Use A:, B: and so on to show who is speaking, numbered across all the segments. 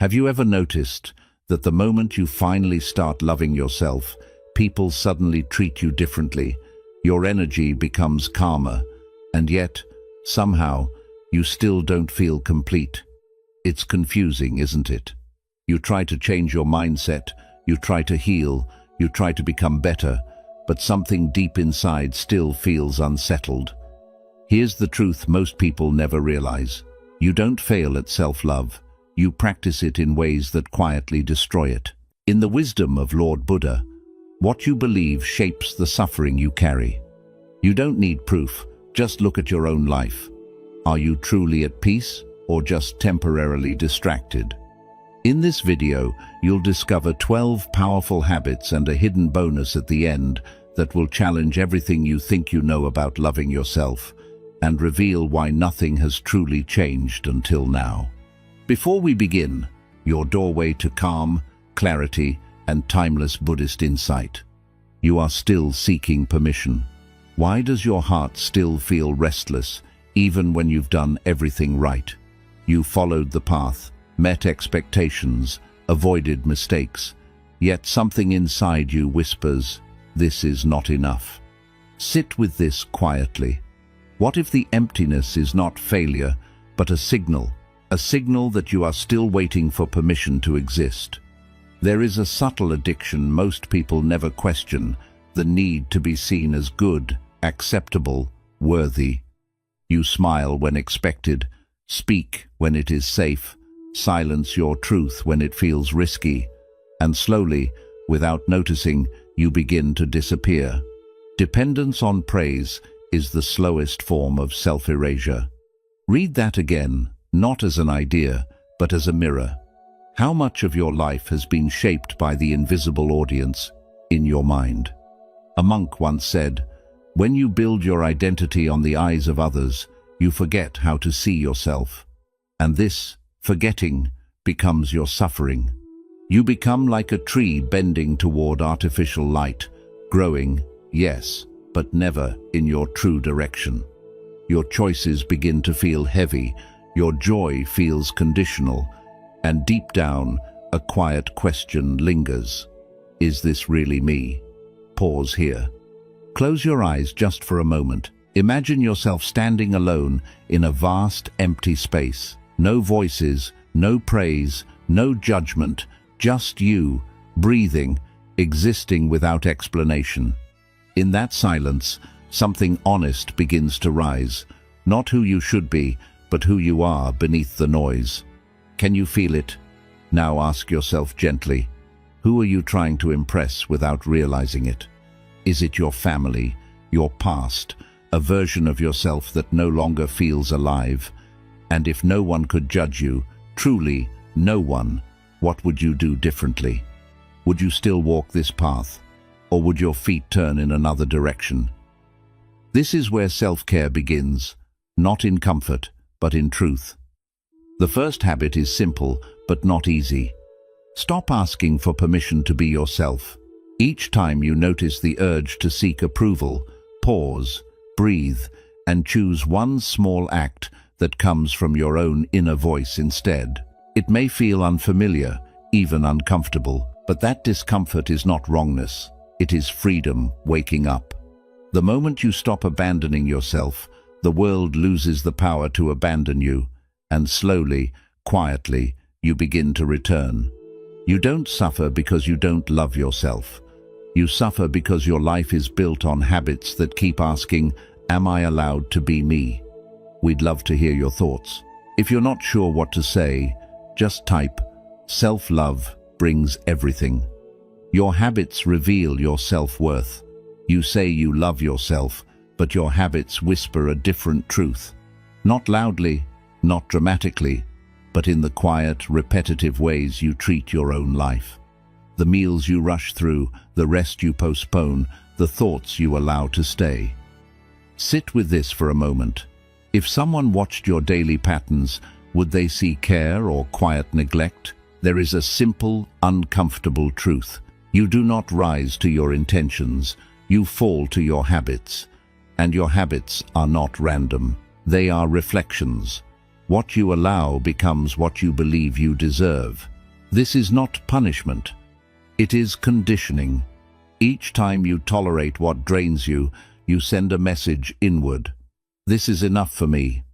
A: Have you ever noticed that the moment you finally start loving yourself, people suddenly treat you differently? Your energy becomes calmer, and yet, somehow, you still don't feel complete. It's confusing, isn't it? You try to change your mindset, you try to heal, you try to become better, but something deep inside still feels unsettled. Here's the truth most people never realize. You don't fail at self-love. You practice it in ways that quietly destroy it. In the wisdom of Lord Buddha, what you believe shapes the suffering you carry. You don't need proof, just look at your own life. Are you truly at peace or just temporarily distracted? In this video, you'll discover 12 powerful habits and a hidden bonus at the end that will challenge everything you think you know about loving yourself and reveal why nothing has truly changed until now. Before we begin, your doorway to calm, clarity, and timeless Buddhist insight. You are still seeking permission. Why does your heart still feel restless, even when you've done everything right? You followed the path, met expectations, avoided mistakes, yet something inside you whispers, this is not enough. Sit with this quietly. What if the emptiness is not failure, but a signal that you are still waiting for permission to exist? There is a subtle addiction most people never question, the need to be seen as good, acceptable, worthy. You smile when expected, speak when it is safe, silence your truth when it feels risky, and slowly, without noticing, you begin to disappear. Dependence on praise is the slowest form of self-erasure. Read that again, not as an idea, but as a mirror. How much of your life has been shaped by the invisible audience in your mind? A monk once said, when you build your identity on the eyes of others, you forget how to see yourself. And this forgetting becomes your suffering. You become like a tree bending toward artificial light, growing, yes, but never in your true direction. Your choices begin to feel heavy, your joy feels conditional, and deep down, a quiet question lingers. Is this really me? Pause here. Close your eyes just for a moment. Imagine yourself standing alone in a vast, empty space. No voices, no praise, no judgment, just you, breathing, existing without explanation. In that silence, something honest begins to rise. Not who you should be, but who you are beneath the noise. Can you feel it? Now ask yourself gently, who are you trying to impress without realizing it? Is it your family, your past, a version of yourself that no longer feels alive? And if no one could judge you, truly no one, what would you do differently? Would you still walk this path, or would your feet turn in another direction? This is where self-care begins, not in comfort, but in truth. The first habit is simple, but not easy. Stop asking for permission to be yourself. Each time you notice the urge to seek approval, pause, breathe, and choose one small act that comes from your own inner voice instead. It may feel unfamiliar, even uncomfortable, but that discomfort is not wrongness. It is freedom waking up. The moment you stop abandoning yourself, the world loses the power to abandon you, and slowly, quietly, you begin to return. You don't suffer because you don't love yourself. You suffer because your life is built on habits that keep asking, am I allowed to be me? We'd love to hear your thoughts. If you're not sure what to say, just type, self-love brings everything. Your habits reveal your self-worth. You say you love yourself, but your habits whisper a different truth. Not loudly, not dramatically, but in the quiet, repetitive ways you treat your own life. The meals you rush through, the rest you postpone, the thoughts you allow to stay. Sit with this for a moment. If someone watched your daily patterns, would they see care or quiet neglect? There is a simple, uncomfortable truth. You do not rise to your intentions, you fall to your habits. And your habits are not random. They are reflections. What you allow becomes what you believe you deserve. This is not punishment. It is conditioning. Each time you tolerate what drains you, you send a message inward. This is enough for me.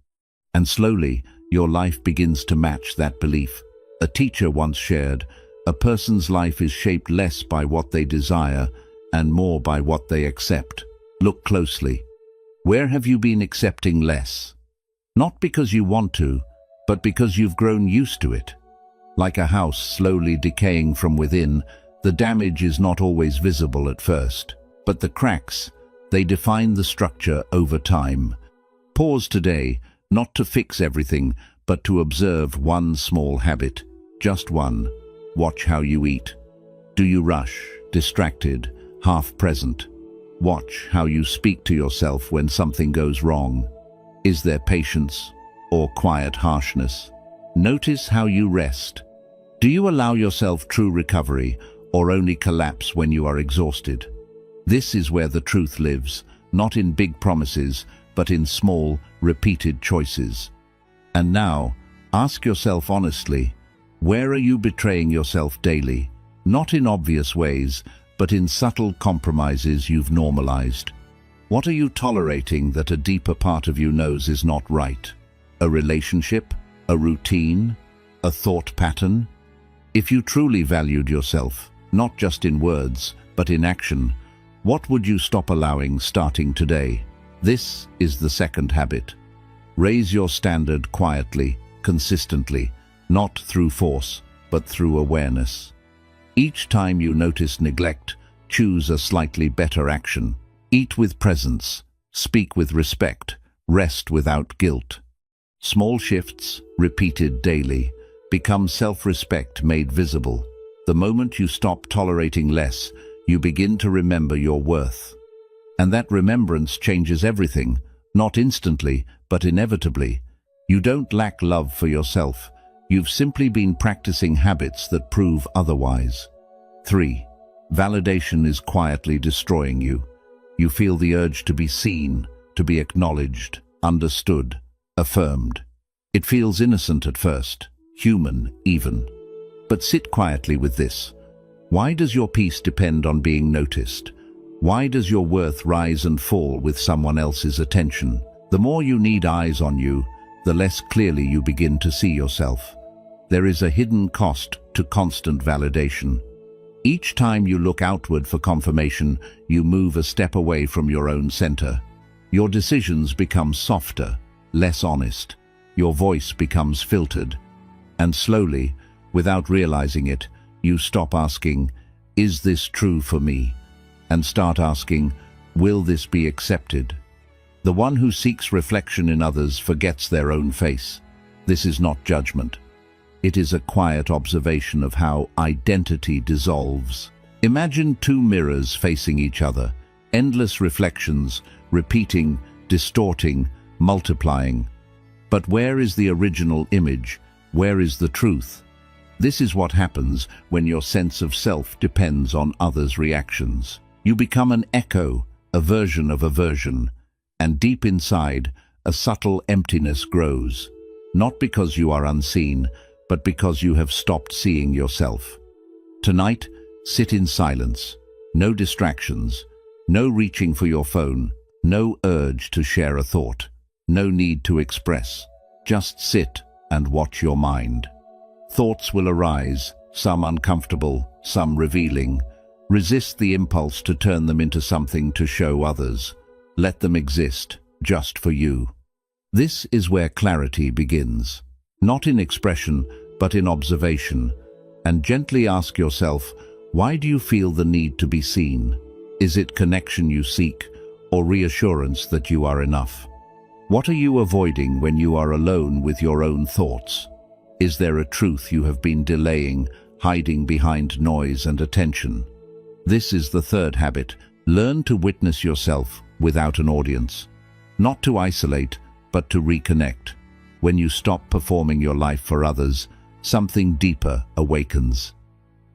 A: And slowly, your life begins to match that belief. A teacher once shared, a person's life is shaped less by what they desire and more by what they accept. Look closely. Where have you been accepting less? Not because you want to, but because you've grown used to it. Like a house slowly decaying from within, the damage is not always visible at first, but the cracks, they define the structure over time. Pause today, not to fix everything, but to observe one small habit, just one. Watch how you eat. Do you rush, distracted, half present? Watch how you speak to yourself when something goes wrong. Is there patience or quiet harshness? Notice how you rest. Do you allow yourself true recovery or only collapse when you are exhausted? This is where the truth lives, not in big promises, but in small, repeated choices. And now, ask yourself honestly, where are you betraying yourself daily? Not in obvious ways, but in subtle compromises you've normalized. What are you tolerating that a deeper part of you knows is not right? A relationship? A routine? A thought pattern? If you truly valued yourself, not just in words, but in action, what would you stop allowing starting today? This is the second habit. Raise your standard quietly, consistently, not through force, but through awareness. Each time you notice neglect, choose a slightly better action. Eat with presence, speak with respect, rest without guilt. Small shifts, repeated daily, become self-respect made visible. The moment you stop tolerating less, you begin to remember your worth. And that remembrance changes everything, not instantly, but inevitably. You don't lack love for yourself. You've simply been practicing habits that prove otherwise. 3. Validation is quietly destroying you. You feel the urge to be seen, to be acknowledged, understood, affirmed. It feels innocent at first, human even. But sit quietly with this. Why does your peace depend on being noticed? Why does your worth rise and fall with someone else's attention? The more you need eyes on you, the less clearly you begin to see yourself. There is a hidden cost to constant validation. Each time you look outward for confirmation, you move a step away from your own center. Your decisions become softer, less honest. Your voice becomes filtered. And slowly, without realizing it, you stop asking, "Is this true for me?" and start asking, "Will this be accepted?" The one who seeks reflection in others forgets their own face. This is not judgment. It is a quiet observation of how identity dissolves. Imagine two mirrors facing each other, endless reflections, repeating, distorting, multiplying. But where is the original image? Where is the truth? This is what happens when your sense of self depends on others' reactions. You become an echo, a version of a version, and deep inside, a subtle emptiness grows. Not because you are unseen, but because you have stopped seeing yourself. Tonight, sit in silence. No distractions, no reaching for your phone, no urge to share a thought, no need to express. Just sit and watch your mind. Thoughts will arise, some uncomfortable, some revealing. Resist the impulse to turn them into something to show others. Let them exist, just for you. This is where clarity begins. Not in expression, but in observation. And gently ask yourself, why do you feel the need to be seen? Is it connection you seek, or reassurance that you are enough? What are you avoiding when you are alone with your own thoughts? Is there a truth you have been delaying, hiding behind noise and attention? This is the third habit. Learn to witness yourself without an audience. Not to isolate, but to reconnect. When you stop performing your life for others, something deeper awakens.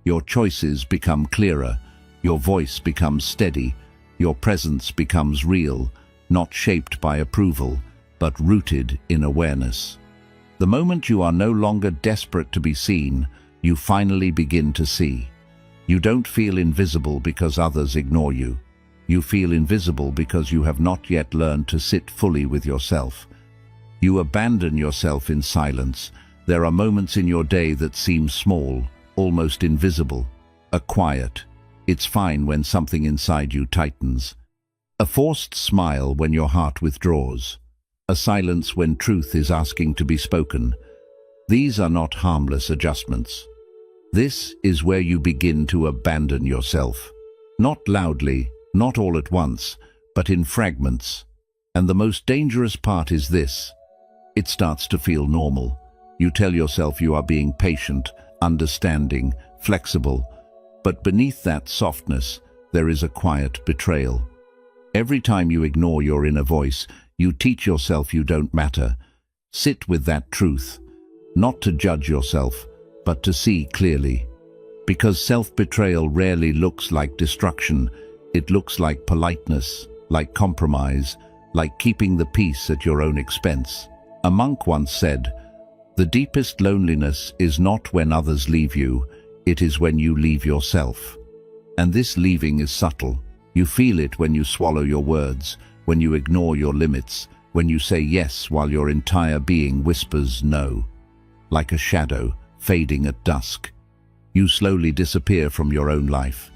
A: Your choices become clearer, your voice becomes steady, your presence becomes real, not shaped by approval, but rooted in awareness. The moment you are no longer desperate to be seen, you finally begin to see. You don't feel invisible because others ignore you. You feel invisible because you have not yet learned to sit fully with yourself. You abandon yourself in silence. There are moments in your day that seem small, almost invisible. A quiet. It's fine when something inside you tightens. A forced smile when your heart withdraws. A silence when truth is asking to be spoken. These are not harmless adjustments. This is where you begin to abandon yourself. Not loudly, not all at once, but in fragments. And the most dangerous part is this. It starts to feel normal. You tell yourself you are being patient, understanding, flexible. But beneath that softness, there is a quiet betrayal. Every time you ignore your inner voice, you teach yourself you don't matter. Sit with that truth. Not to judge yourself, but to see clearly. Because self-betrayal rarely looks like destruction. It looks like politeness, like compromise, like keeping the peace at your own expense. A monk once said, "The deepest loneliness is not when others leave you, it is when you leave yourself." And this leaving is subtle. You feel it when you swallow your words, when you ignore your limits, when you say yes while your entire being whispers no. Like a shadow fading at dusk. You slowly disappear from your own life.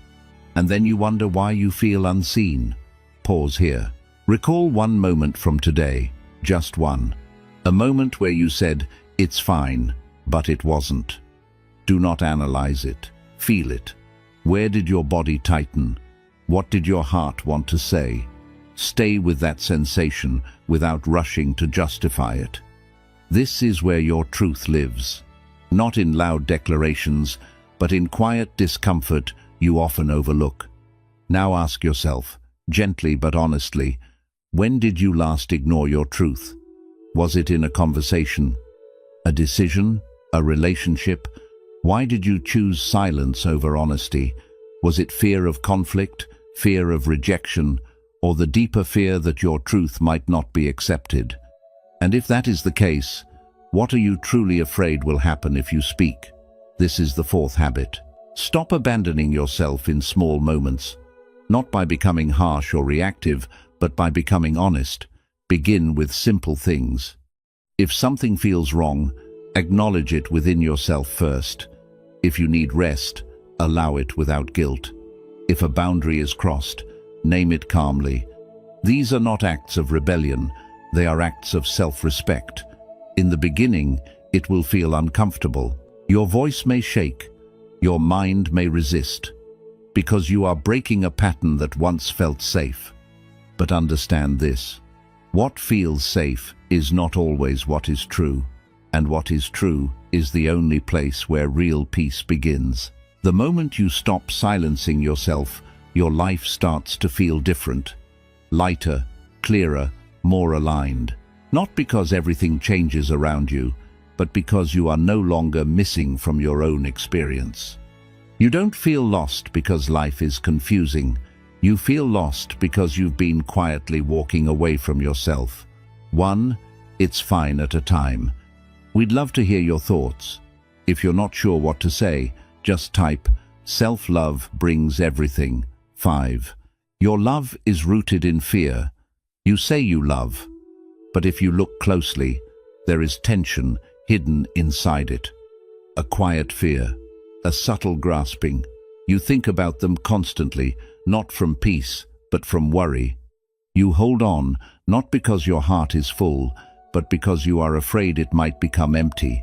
A: And then you wonder why you feel unseen. Pause here. Recall one moment from today, just one. A moment where you said, "It's fine," but it wasn't. Do not analyze it. Feel it. Where did your body tighten? What did your heart want to say? Stay with that sensation without rushing to justify it. This is where your truth lives. Not in loud declarations, but in quiet discomfort you often overlook. Now ask yourself, gently but honestly, when did you last ignore your truth? Was it in a conversation? A decision? A relationship? Why did you choose silence over honesty? Was it fear of conflict, fear of rejection, or the deeper fear that your truth might not be accepted? And if that is the case, what are you truly afraid will happen if you speak? This is the fourth habit. Stop abandoning yourself in small moments. Not by becoming harsh or reactive, but by becoming honest. Begin with simple things. If something feels wrong, acknowledge it within yourself first. If you need rest, allow it without guilt. If a boundary is crossed, name it calmly. These are not acts of rebellion, they are acts of self-respect. In the beginning, it will feel uncomfortable. Your voice may shake, your mind may resist, because you are breaking a pattern that once felt safe. But understand this, what feels safe is not always what is true, and what is true is the only place where real peace begins. The moment you stop silencing yourself, your life starts to feel different, lighter, clearer, more aligned. Not because everything changes around you, but because you are no longer missing from your own experience. You don't feel lost because life is confusing. You feel lost because you've been quietly walking away from yourself. One, it's fine at a time. We'd love to hear your thoughts. If you're not sure what to say, just type, "Self-love brings everything." 5. Your love is rooted in fear. You say you love, but if you look closely, there is tension hidden inside it. A quiet fear, a subtle grasping. You think about them constantly, not from peace, but from worry. You hold on, not because your heart is full, but because you are afraid it might become empty.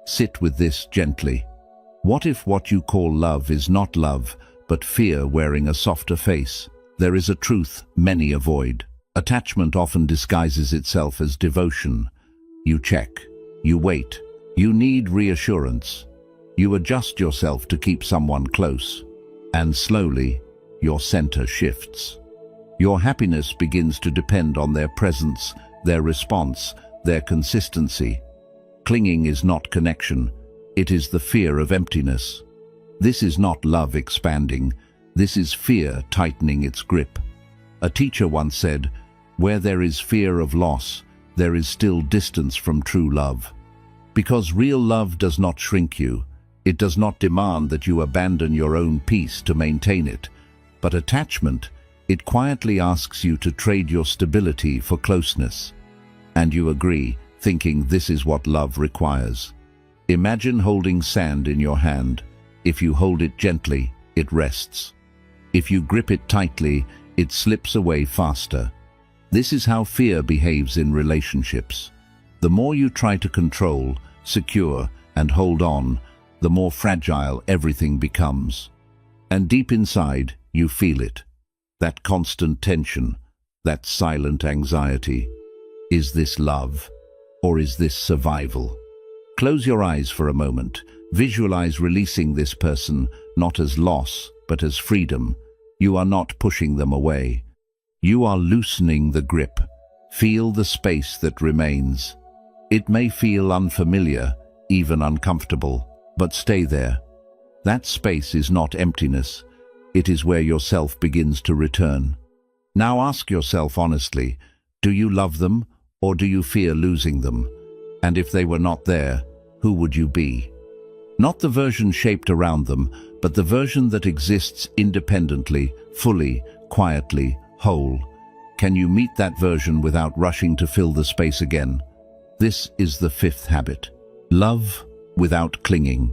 A: Sit with this gently. What if what you call love is not love, but fear wearing a softer face? There is a truth many avoid. Attachment often disguises itself as devotion. You check, you wait, you need reassurance. You adjust yourself to keep someone close, and slowly, your center shifts. Your happiness begins to depend on their presence, their response, their consistency. Clinging is not connection, it is the fear of emptiness. This is not love expanding, this is fear tightening its grip. A teacher once said, "Where there is fear of loss, there is still distance from true love." Because real love does not shrink you, It does not demand that you abandon your own peace to maintain it. But attachment, it quietly asks you to trade your stability for closeness. And you agree, thinking this is what love requires. Imagine holding sand in your hand. If you hold it gently, it rests. If you grip it tightly, it slips away faster. This is how fear behaves in relationships. The more you try to control, secure, and hold on, the more fragile everything becomes. And deep inside, you feel it. That constant tension, that silent anxiety. Is this love, or is this survival? Close your eyes for a moment. Visualize releasing this person, not as loss, but as freedom. You are not pushing them away. You are loosening the grip. Feel the space that remains. It may feel unfamiliar, even uncomfortable, but stay there. That space is not emptiness. It is where yourself begins to return. Now ask yourself honestly, do you love them, or do you fear losing them? And if they were not there, who would you be? Not the version shaped around them, but the version that exists independently, fully, quietly, whole. Can you meet that version without rushing to fill the space again? This is the fifth habit. Love without clinging.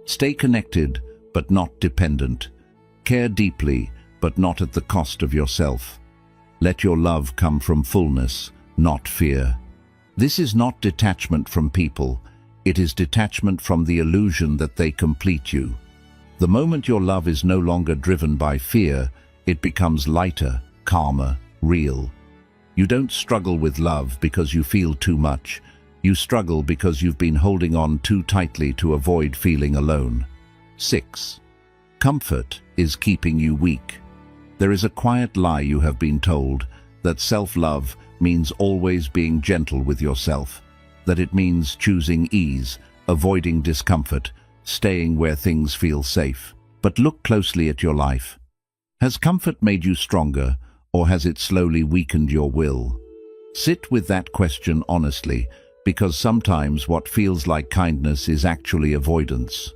A: Stay connected, but not dependent. Care deeply, but not at the cost of yourself. Let your love come from fullness, not fear. This is not detachment from people. It is detachment from the illusion that they complete you. The moment your love is no longer driven by fear, it becomes lighter, calmer, real. You don't struggle with love because you feel too much. You struggle because you've been holding on too tightly to avoid feeling alone. 6. Comfort is keeping you weak. There is a quiet lie you have been told, that self-love means always being gentle with yourself, that it means choosing ease, avoiding discomfort, staying where things feel safe. But look closely at your life. Has comfort made you stronger, or has it slowly weakened your will? Sit with that question honestly, because sometimes what feels like kindness is actually avoidance.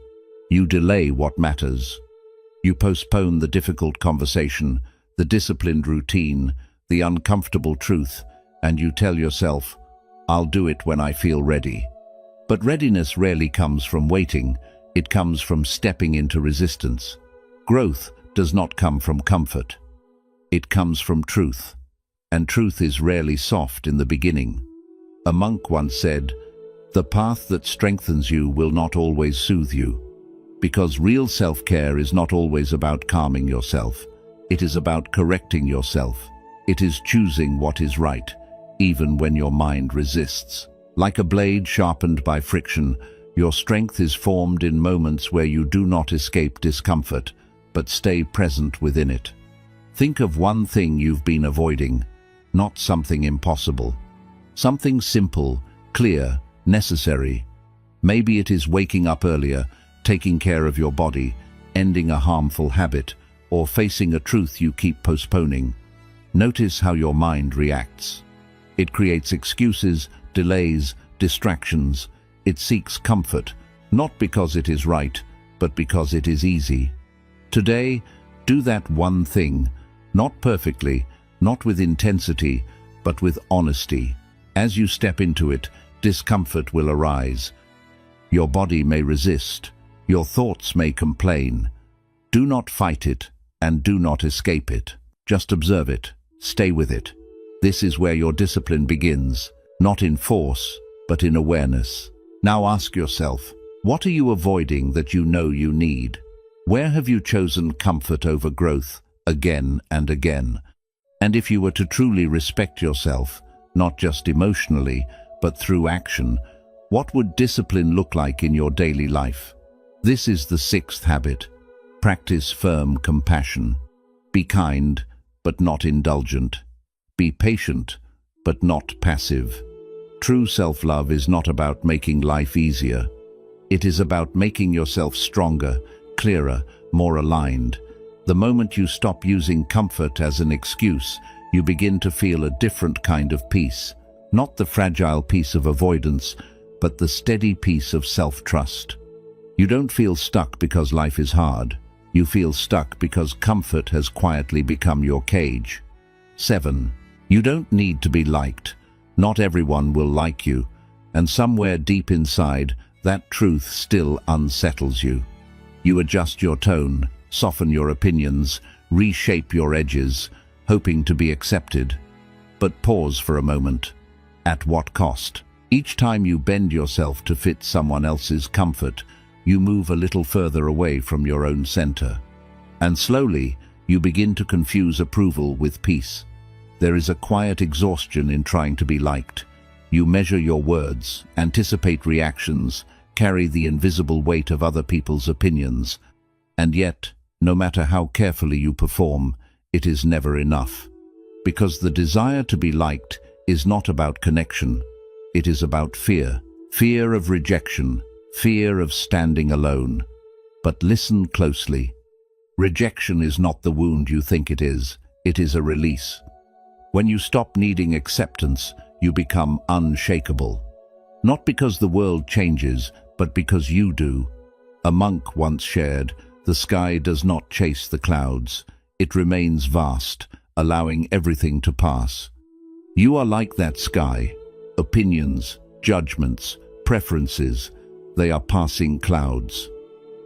A: You delay what matters. You postpone the difficult conversation, the disciplined routine, the uncomfortable truth, and you tell yourself, I'll do it when I feel ready. But readiness rarely comes from waiting, it comes from stepping into resistance. Growth does not come from comfort. It comes from truth, and truth is rarely soft in the beginning. A monk once said, "The path that strengthens you will not always soothe you." Because real self-care is not always about calming yourself. It is about correcting yourself. It is choosing what is right, even when your mind resists. Like a blade sharpened by friction, your strength is formed in moments where you do not escape discomfort, but stay present within it. Think of one thing you've been avoiding, not something impossible. Something simple, clear, necessary. Maybe it is waking up earlier, taking care of your body, ending a harmful habit, or facing a truth you keep postponing. Notice how your mind reacts. It creates excuses, delays, distractions. It seeks comfort, not because it is right, but because it is easy. Today, do that one thing, not perfectly, not with intensity, but with honesty. As you step into it, discomfort will arise. Your body may resist. Your thoughts may complain. Do not fight it, and do not escape it. Just observe it. Stay with it. This is where your discipline begins, not in force, but in awareness. Now ask yourself, what are you avoiding that you know you need? Where have you chosen comfort over growth again and again? And if you were to truly respect yourself, not just emotionally, but through action, what would discipline look like in your daily life? This is the 6th habit. Practice firm compassion. Be kind, but not indulgent. Be patient, but not passive. True self-love is not about making life easier. It is about making yourself stronger, clearer, more aligned. The moment you stop using comfort as an excuse, you begin to feel a different kind of peace. Not the fragile peace of avoidance, but the steady peace of self-trust. You don't feel stuck because life is hard. You feel stuck because comfort has quietly become your cage. 7. You don't need to be liked. Not everyone will like you, and somewhere deep inside, that truth still unsettles you. You adjust your tone, soften your opinions, reshape your edges, hoping to be accepted. But pause for a moment. At what cost? Each time you bend yourself to fit someone else's comfort, you move a little further away from your own center. And slowly, you begin to confuse approval with peace. There is a quiet exhaustion in trying to be liked. You measure your words, anticipate reactions, carry the invisible weight of other people's opinions. And yet, no matter how carefully you perform, it is never enough. Because the desire to be liked is not about connection. It is about fear. Fear of rejection, fear of standing alone. But listen closely. Rejection is not the wound you think it is a release. When you stop needing acceptance, you become unshakable. Not because the world changes, but because you do. A monk once shared, "The sky does not chase the clouds. It remains vast, allowing everything to pass." You are like that sky. Opinions, judgments, preferences, they are passing clouds.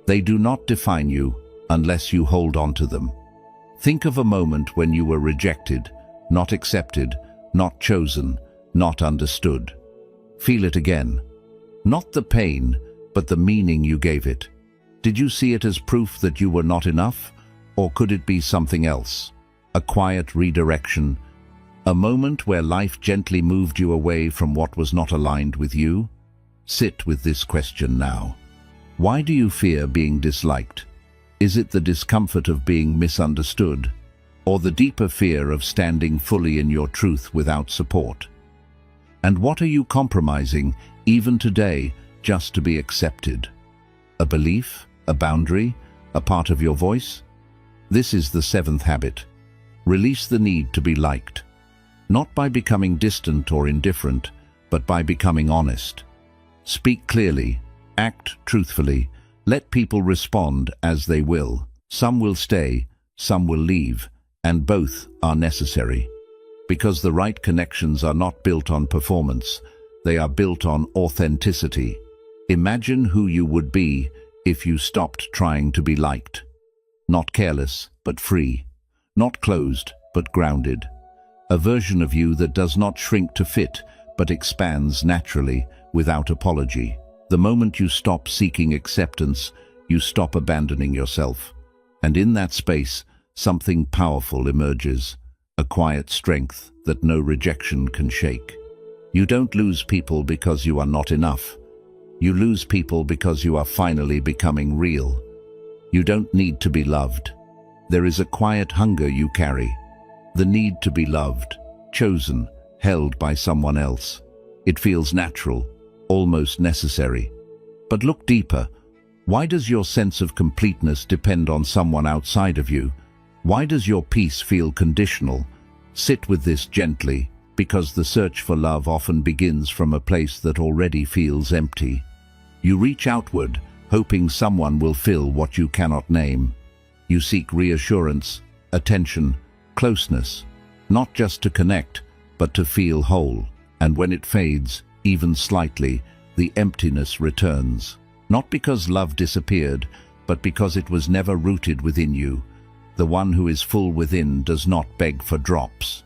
A: They do not define you unless you hold on to them. Think of a moment when you were rejected, not accepted, not chosen, not understood. Feel it again. Not the pain, but the meaning you gave it. Did you see it as proof that you were not enough? Or could it be something else? A quiet redirection? A moment where life gently moved you away from what was not aligned with you? Sit with this question now. Why do you fear being disliked? Is it the discomfort of being misunderstood? Or the deeper fear of standing fully in your truth without support? And what are you compromising, even today, just to be accepted? A belief? A boundary? A part of your voice? This is the 7th habit. Release the need to be liked. Not by becoming distant or indifferent, but by becoming honest. Speak clearly, act truthfully, let people respond as they will. Some will stay, some will leave, and both are necessary. Because the right connections are not built on performance, they are built on authenticity. Imagine who you would be if you stopped trying to be liked. Not careless, but free. Not closed, but grounded. A version of you that does not shrink to fit, but expands naturally, without apology. The moment you stop seeking acceptance, you stop abandoning yourself. And in that space, something powerful emerges, a quiet strength that no rejection can shake. You don't lose people because you are not enough. You lose people because you are finally becoming real. You don't need to be loved. There is a quiet hunger you carry. The need to be loved, chosen, held by someone else. It feels natural, almost necessary. But look deeper. Why does your sense of completeness depend on someone outside of you? Why does your peace feel conditional? Sit with this gently, because the search for love often begins from a place that already feels empty. You reach outward, hoping someone will fill what you cannot name. You seek reassurance, attention, closeness, not just to connect, but to feel whole. And when it fades, even slightly, the emptiness returns. Not because love disappeared, but because it was never rooted within you. The one who is full within does not beg for drops.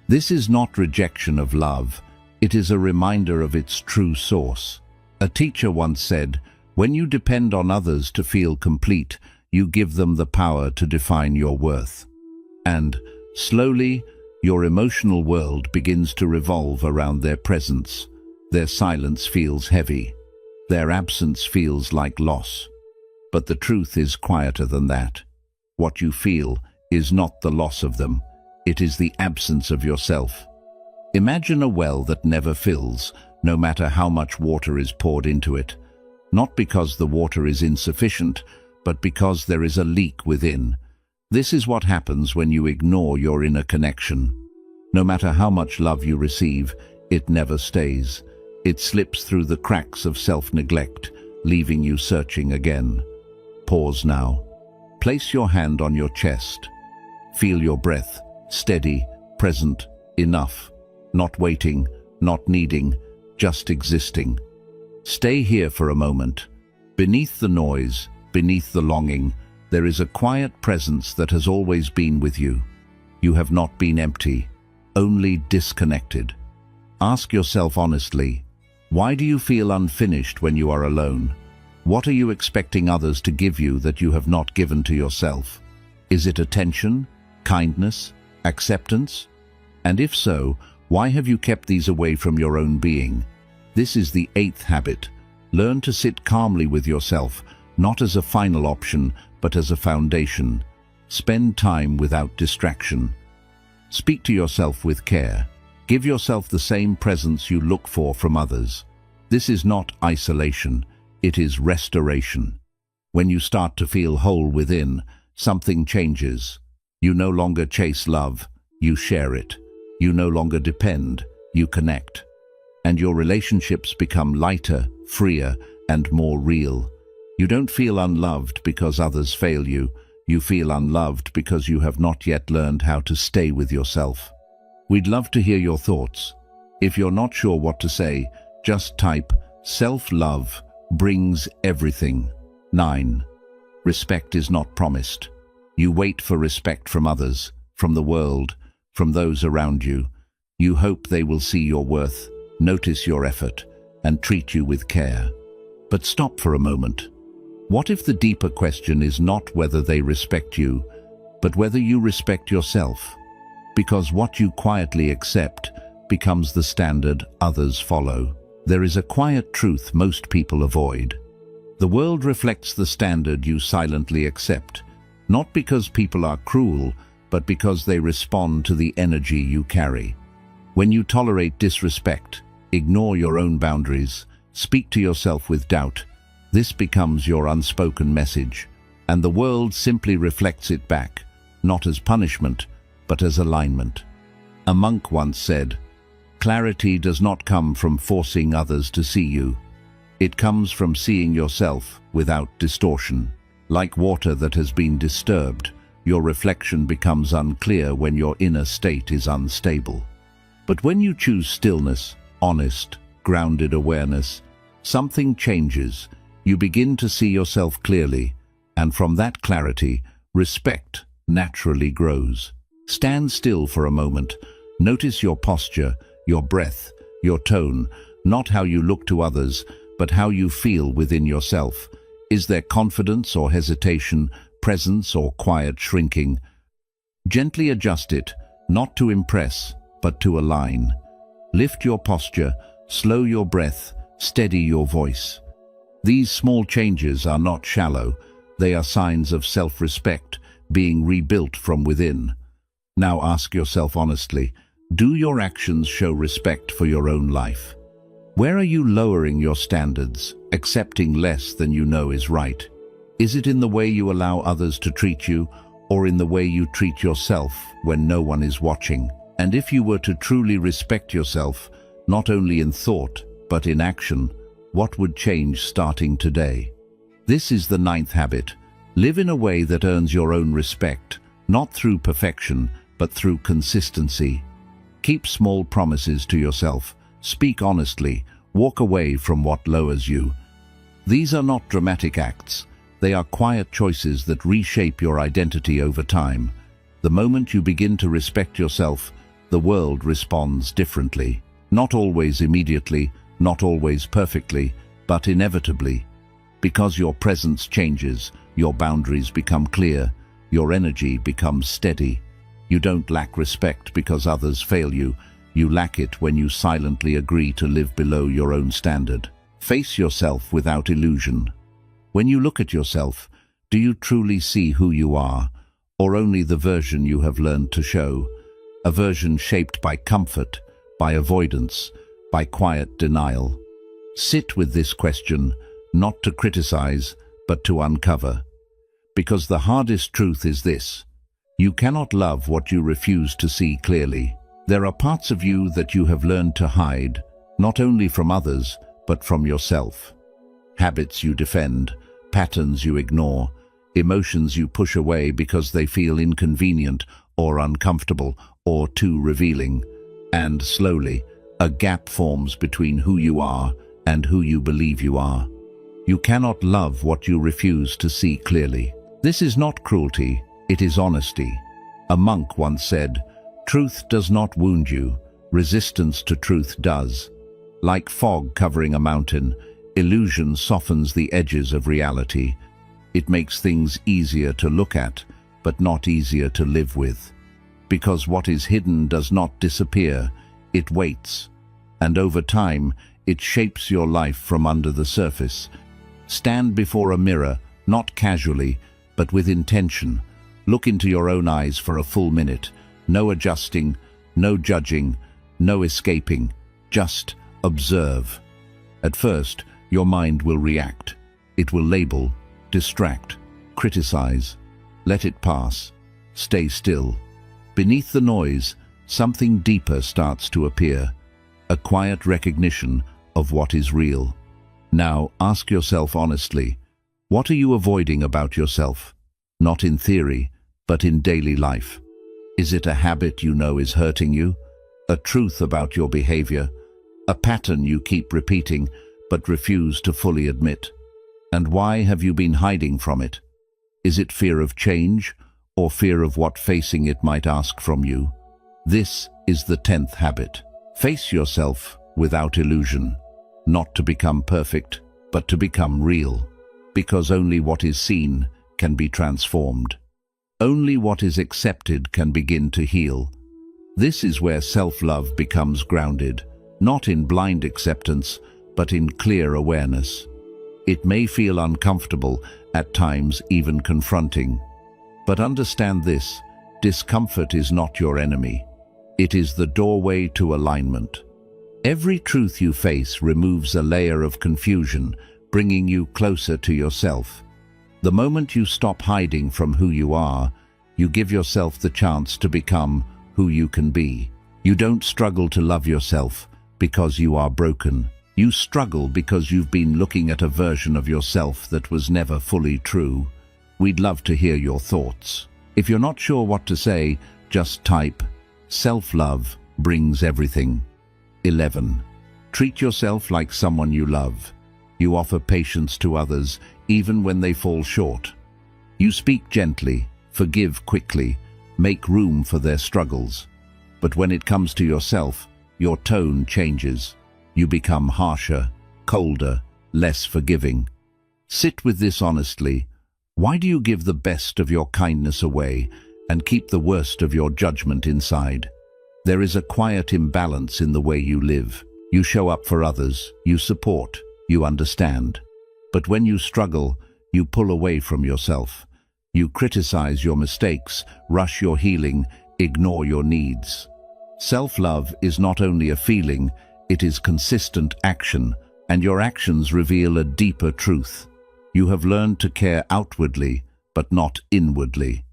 A: This is not rejection of love. It is a reminder of its true source. A teacher once said, "When you depend on others to feel complete, you give them the power to define your worth." And, slowly, your emotional world begins to revolve around their presence. Their silence feels heavy. Their absence feels like loss. But the truth is quieter than that. What you feel is not the loss of them. It is the absence of yourself. Imagine a well that never fills, no matter how much water is poured into it. Not because the water is insufficient, but because there is a leak within. This is what happens when you ignore your inner connection. No matter how much love you receive, it never stays. It slips through the cracks of self-neglect, leaving you searching again. Pause now. Place your hand on your chest. Feel your breath, steady, present, enough. Not waiting, not needing, just existing. Stay here for a moment. Beneath the noise, beneath the longing, there is a quiet presence that has always been with you. You have not been empty, only disconnected. Ask yourself honestly, why do you feel unfinished when you are alone? What are you expecting others to give you that you have not given to yourself? Is it attention, kindness, acceptance? And if so, why have you kept these away from your own being? This is the 8th habit. Learn to sit calmly with yourself, not as a final option, but as a foundation. Spend time without distraction. Speak to yourself with care. Give yourself the same presence you look for from others. This is not isolation, it is restoration. When you start to feel whole within, something changes. You no longer chase love, you share it. You no longer depend, you connect. And your relationships become lighter, freer, and more real. You don't feel unloved because others fail you. You feel unloved because you have not yet learned how to stay with yourself. We'd love to hear your thoughts. If you're not sure what to say, just type, "Self-love brings everything." 9. Respect is not promised. You wait for respect from others, from the world, from those around you. You hope they will see your worth, notice your effort, and treat you with care. But stop for a moment. What if the deeper question is not whether they respect you, but whether you respect yourself? Because what you quietly accept becomes the standard others follow. There is a quiet truth most people avoid. The world reflects the standard you silently accept, not because people are cruel, but because they respond to the energy you carry. When you tolerate disrespect, ignore your own boundaries, speak to yourself with doubt, this becomes your unspoken message, and the world simply reflects it back, not as punishment, but as alignment. A monk once said, "Clarity does not come from forcing others to see you. It comes from seeing yourself without distortion. Like water that has been disturbed, your reflection becomes unclear when your inner state is unstable. But when you choose stillness, honest, grounded awareness, something changes. You begin to see yourself clearly, and from that clarity, respect naturally grows. Stand still for a moment. Notice your posture, your breath, your tone, not how you look to others, but how you feel within yourself. Is there confidence or hesitation, presence or quiet shrinking? Gently adjust it, not to impress, but to align. Lift your posture, slow your breath, steady your voice. These small changes are not shallow, they are signs of self-respect, being rebuilt from within. Now ask yourself honestly, do your actions show respect for your own life? Where are you lowering your standards, accepting less than you know is right? Is it in the way you allow others to treat you, or in the way you treat yourself when no one is watching? And if you were to truly respect yourself, not only in thought, but in action, what would change starting today? This is the 9th habit. Live in a way that earns your own respect, not through perfection, but through consistency. Keep small promises to yourself. Speak honestly. Walk away from what lowers you. These are not dramatic acts. They are quiet choices that reshape your identity over time. The moment you begin to respect yourself, the world responds differently. Not always immediately, not always perfectly, but inevitably. Because your presence changes, your boundaries become clear, your energy becomes steady. You don't lack respect because others fail you. You lack it when you silently agree to live below your own standard. Face yourself without illusion. When you look at yourself, do you truly see who you are, or only the version you have learned to show? A version shaped by comfort, by avoidance, by quiet denial. Sit with this question, not to criticize, but to uncover. Because the hardest truth is this: you cannot love what you refuse to see clearly. There are parts of you that you have learned to hide, not only from others, but from yourself. habits you defend, patterns you ignore, emotions you push away because they feel inconvenient or uncomfortable or too revealing. And slowly, a gap forms between who you are and who you believe you are. You cannot love what you refuse to see clearly. This is not cruelty, it is honesty. A monk once said, "Truth does not wound you, resistance to truth does." Like fog covering a mountain, illusion softens the edges of reality. It makes things easier to look at, but not easier to live with. Because what is hidden does not disappear, it waits. And over time, it shapes your life from under the surface. Stand before a mirror, not casually, but with intention. Look into your own eyes for a full minute. No adjusting, no judging, no escaping. Just observe. At first, your mind will react. It will label, distract, criticize. Let it pass. Stay still. Beneath the noise, something deeper starts to appear. A quiet recognition of what is real. Now, ask yourself honestly, what are you avoiding about yourself? Not in theory, but in daily life. Is it a habit you know is hurting you? A truth about your behavior? A pattern you keep repeating but refuse to fully admit? And why have you been hiding from it? Is it fear of change or fear of what facing it might ask from you? This is the 10th habit. Face yourself without illusion. Not to become perfect, but to become real. Because only what is seen can be transformed. Only what is accepted can begin to heal. This is where self-love becomes grounded, not in blind acceptance, but in clear awareness. It may feel uncomfortable, at times even confronting. But understand this, discomfort is not your enemy. It is the doorway to alignment. Every truth you face removes a layer of confusion, bringing you closer to yourself. The moment you stop hiding from who you are, you give yourself the chance to become who you can be. You don't struggle to love yourself because you are broken. You struggle because you've been looking at a version of yourself that was never fully true. We'd love to hear your thoughts. If you're not sure what to say, just type, "Self-love brings everything." 11. Treat yourself like someone you love. You offer patience to others, even when they fall short. You speak gently, forgive quickly, make room for their struggles. But when it comes to yourself, your tone changes. You become harsher, colder, less forgiving. Sit with this honestly. Why do you give the best of your kindness away and keep the worst of your judgment inside? There is a quiet imbalance in the way you live. You show up for others, you support, you understand. But when you struggle, you pull away from yourself. You criticize your mistakes, rush your healing, ignore your needs. Self-love is not only a feeling, it is consistent action, and your actions reveal a deeper truth. You have learned to care outwardly, but not inwardly.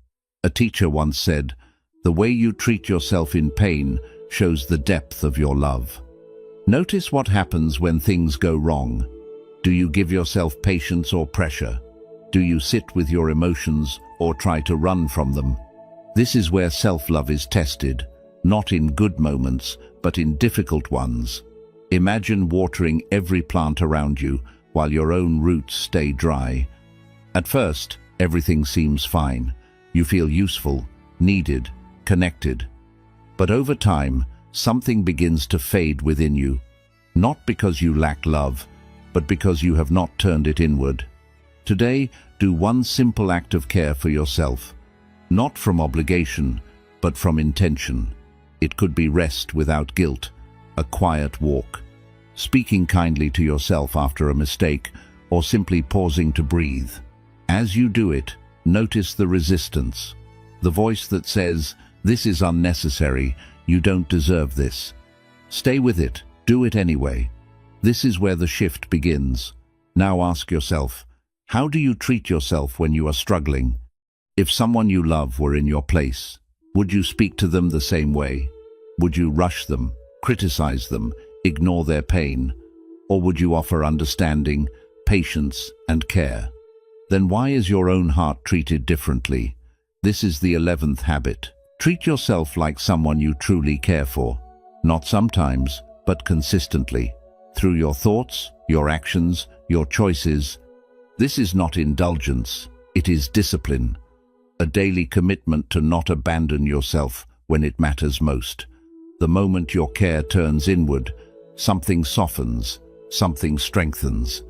A: A teacher once said, "The way you treat yourself in pain shows the depth of your love." Notice what happens when things go wrong. Do you give yourself patience or pressure? Do you sit with your emotions or try to run from them? This is where self-love is tested, not in good moments, but in difficult ones. Imagine watering every plant around you while your own roots stay dry. At first, everything seems fine. You feel useful, needed, connected. But over time, something begins to fade within you, not because you lack love, but because you have not turned it inward. Today, do one simple act of care for yourself, not from obligation, but from intention. It could be rest without guilt, a quiet walk, speaking kindly to yourself after a mistake, or simply pausing to breathe. As you do it, notice the resistance, the voice that says, "This is unnecessary, you don't deserve this." Stay with it, do it anyway. This is where the shift begins. Now ask yourself, how do you treat yourself when you are struggling? If someone you love were in your place, would you speak to them the same way? Would you rush them, criticize them, ignore their pain? Or would you offer understanding, patience, and care. Then why is your own heart treated differently? This is the 11th habit. Treat yourself like someone you truly care for. Not sometimes, but consistently. Through your thoughts, your actions, your choices. This is not indulgence, it is discipline. A daily commitment to not abandon yourself when it matters most. The moment your care turns inward, something softens, something strengthens.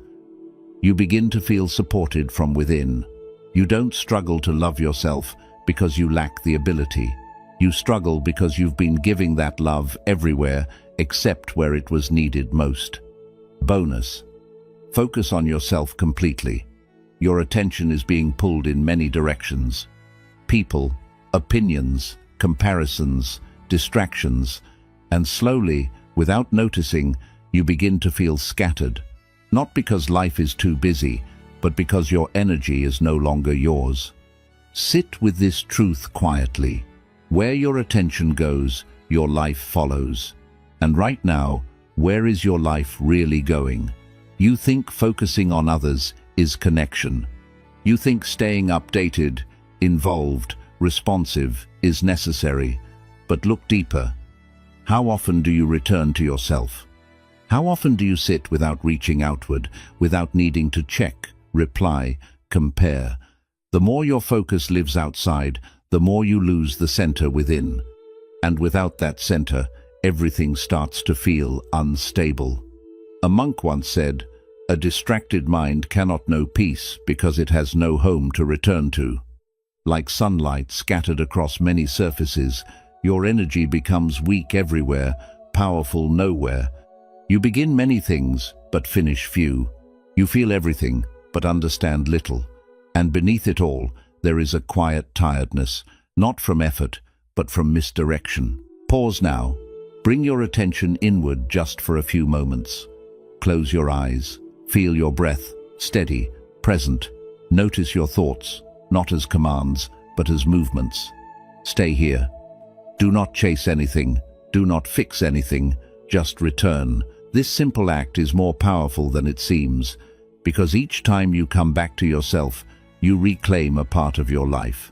A: You begin to feel supported from within. You don't struggle to love yourself because you lack the ability. You struggle because you've been giving that love everywhere except where it was needed most. Bonus. Focus on yourself completely. Your attention is being pulled in many directions. People, opinions, comparisons, distractions, and slowly, without noticing, you begin to feel scattered. Not because life is too busy, but because your energy is no longer yours. Sit with this truth quietly. Where your attention goes, your life follows. And right now, where is your life really going? You think focusing on others is connection. You think staying updated, involved, responsive is necessary. But look deeper. How often do you return to yourself? How often do you sit without reaching outward, without needing to check, reply, compare? The more your focus lives outside, the more you lose the center within. And without that center, everything starts to feel unstable. A monk once said, "A distracted mind cannot know peace because it has no home to return to." Like sunlight scattered across many surfaces, your energy becomes weak everywhere, powerful nowhere. You begin many things, but finish few. You feel everything, but understand little. And beneath it all, there is a quiet tiredness, not from effort, but from misdirection. Pause now. Bring your attention inward just for a few moments. Close your eyes. Feel your breath, steady, present. Notice your thoughts, not as commands, but as movements. Stay here. Do not chase anything. Do not fix anything. Just return. This simple act is more powerful than it seems, because each time you come back to yourself, you reclaim a part of your life.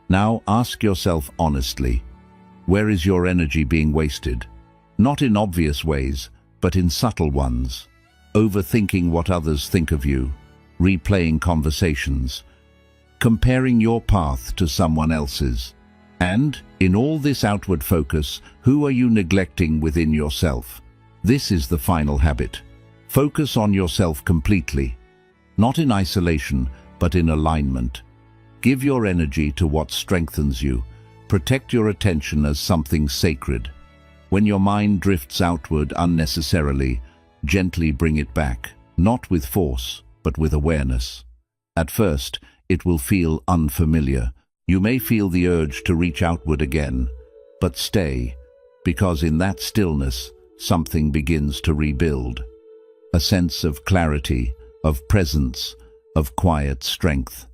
A: Now ask yourself honestly, where is your energy being wasted? Not in obvious ways, but in subtle ones. Overthinking what others think of you, replaying conversations, comparing your path to someone else's. And, in all this outward focus, who are you neglecting within yourself? This is the final habit. Focus on yourself completely. Not in isolation, but in alignment. Give your energy to what strengthens you. Protect your attention as something sacred. When your mind drifts outward unnecessarily, gently bring it back, not with force, but with awareness. At first, it will feel unfamiliar. You may feel the urge to reach outward again, but stay, because in that stillness, something begins to rebuild. A sense of clarity, of presence, of quiet strength.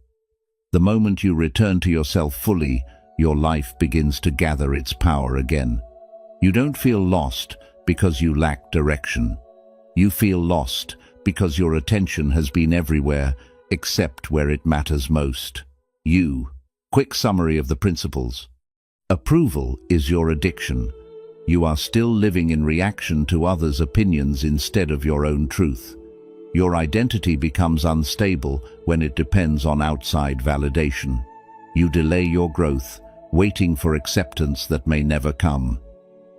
A: The moment you return to yourself fully, your life begins to gather its power again. You don't feel lost because you lack direction. You feel lost because your attention has been everywhere except where it matters most. Quick summary of the principles. Approval is your addiction. You are still living in reaction to others' opinions instead of your own truth. Your identity becomes unstable when it depends on outside validation. You delay your growth, waiting for acceptance that may never come.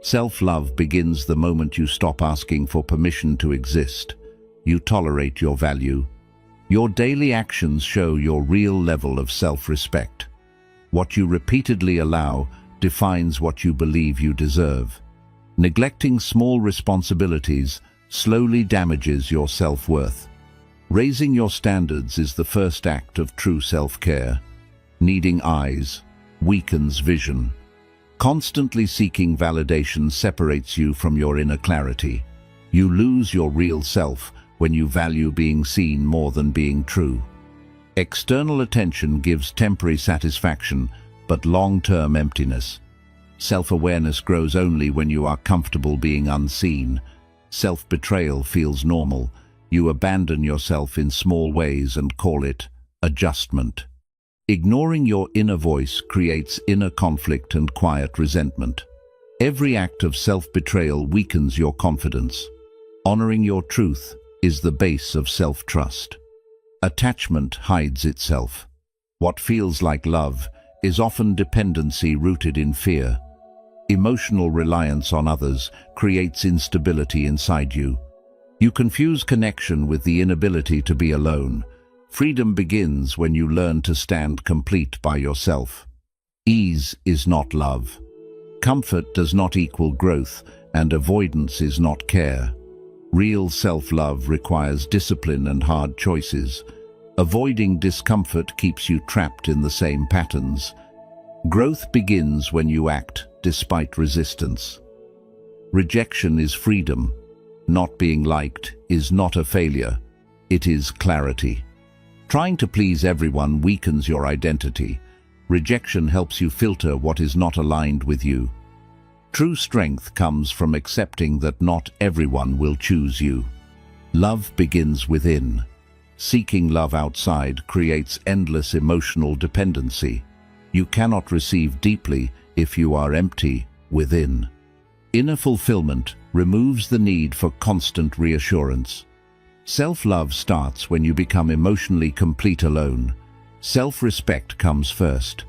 A: Self-love begins the moment you stop asking for permission to exist. You tolerate your value. Your daily actions show your real level of self-respect. What you repeatedly allow defines what you believe you deserve. Neglecting small responsibilities slowly damages your self-worth. Raising your standards is the first act of true self-care. Needing eyes weakens vision. Constantly seeking validation separates you from your inner clarity. You lose your real self when you value being seen more than being true. External attention gives temporary satisfaction, but long-term emptiness. Self-awareness grows only when you are comfortable being unseen. Self-betrayal feels normal, You abandon yourself in small ways and call it adjustment. Ignoring your inner voice creates inner conflict and quiet resentment. Every act of self-betrayal weakens your confidence. Honoring your truth is the base of self-trust. Attachment hides itself. What feels like love is often dependency rooted in fear. Emotional reliance on others creates instability inside you. You confuse connection with the inability to be alone. Freedom begins when you learn to stand complete by yourself. Ease is not love. Comfort does not equal growth, and avoidance is not care. Real self-love requires discipline and hard choices. Avoiding discomfort keeps you trapped in the same patterns. Growth begins when you act despite resistance. Rejection is freedom. Not being liked is not a failure. It is clarity. Trying to please everyone weakens your identity. Rejection helps you filter what is not aligned with you. True strength comes from accepting that not everyone will choose you. Love begins within. Seeking love outside creates endless emotional dependency. You cannot receive deeply if you are empty within. Inner fulfillment removes the need for constant reassurance. Self-love starts when you become emotionally complete alone. Self-respect comes first.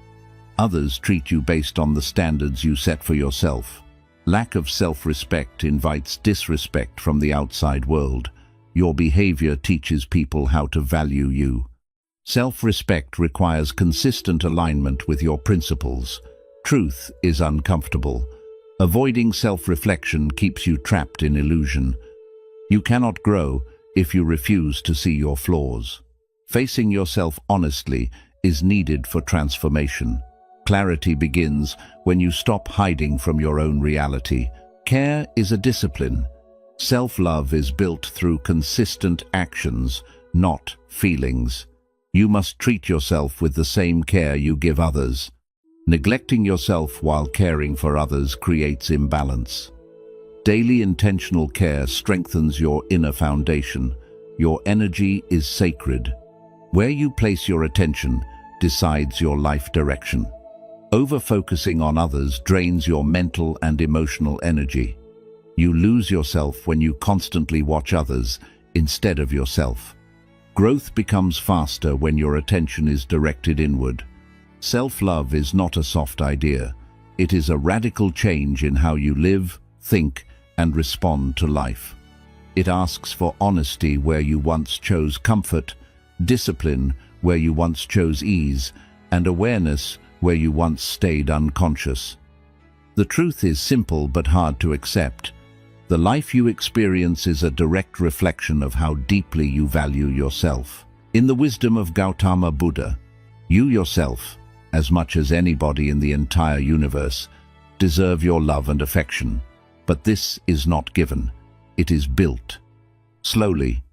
A: Others treat you based on the standards you set for yourself. Lack of self-respect invites disrespect from the outside world. Your behavior teaches people how to value you. Self-respect requires consistent alignment with your principles. Truth is uncomfortable. Avoiding self-reflection keeps you trapped in illusion. You cannot grow if you refuse to see your flaws. Facing yourself honestly is needed for transformation. Clarity begins when you stop hiding from your own reality. Care is a discipline. Self-love is built through consistent actions, not feelings. You must treat yourself with the same care you give others. Neglecting yourself while caring for others creates imbalance. Daily intentional care strengthens your inner foundation. Your energy is sacred. Where you place your attention decides your life direction. Over-focusing on others drains your mental and emotional energy. You lose yourself when you constantly watch others instead of yourself. Growth becomes faster when your attention is directed inward. Self-love is not a soft idea. It is a radical change in how you live, think, and respond to life. It asks for honesty where you once chose comfort, discipline where you once chose ease, and awareness where you once stayed unconscious. The truth is simple but hard to accept. The life you experience is a direct reflection of how deeply you value yourself. In the wisdom of Gautama Buddha, you yourself, as much as anybody in the entire universe, deserve your love and affection. But this is not given. It is built. Slowly,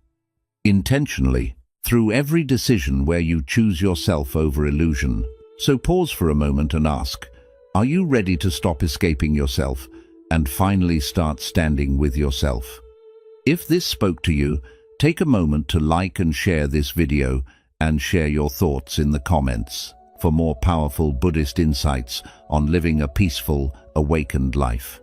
A: intentionally, through every decision where you choose yourself over illusion. So pause for a moment and ask, are you ready to stop escaping yourself and finally start standing with yourself? If this spoke to you, take a moment to like and share this video and share your thoughts in the comments for more powerful Buddhist insights on living a peaceful, awakened life.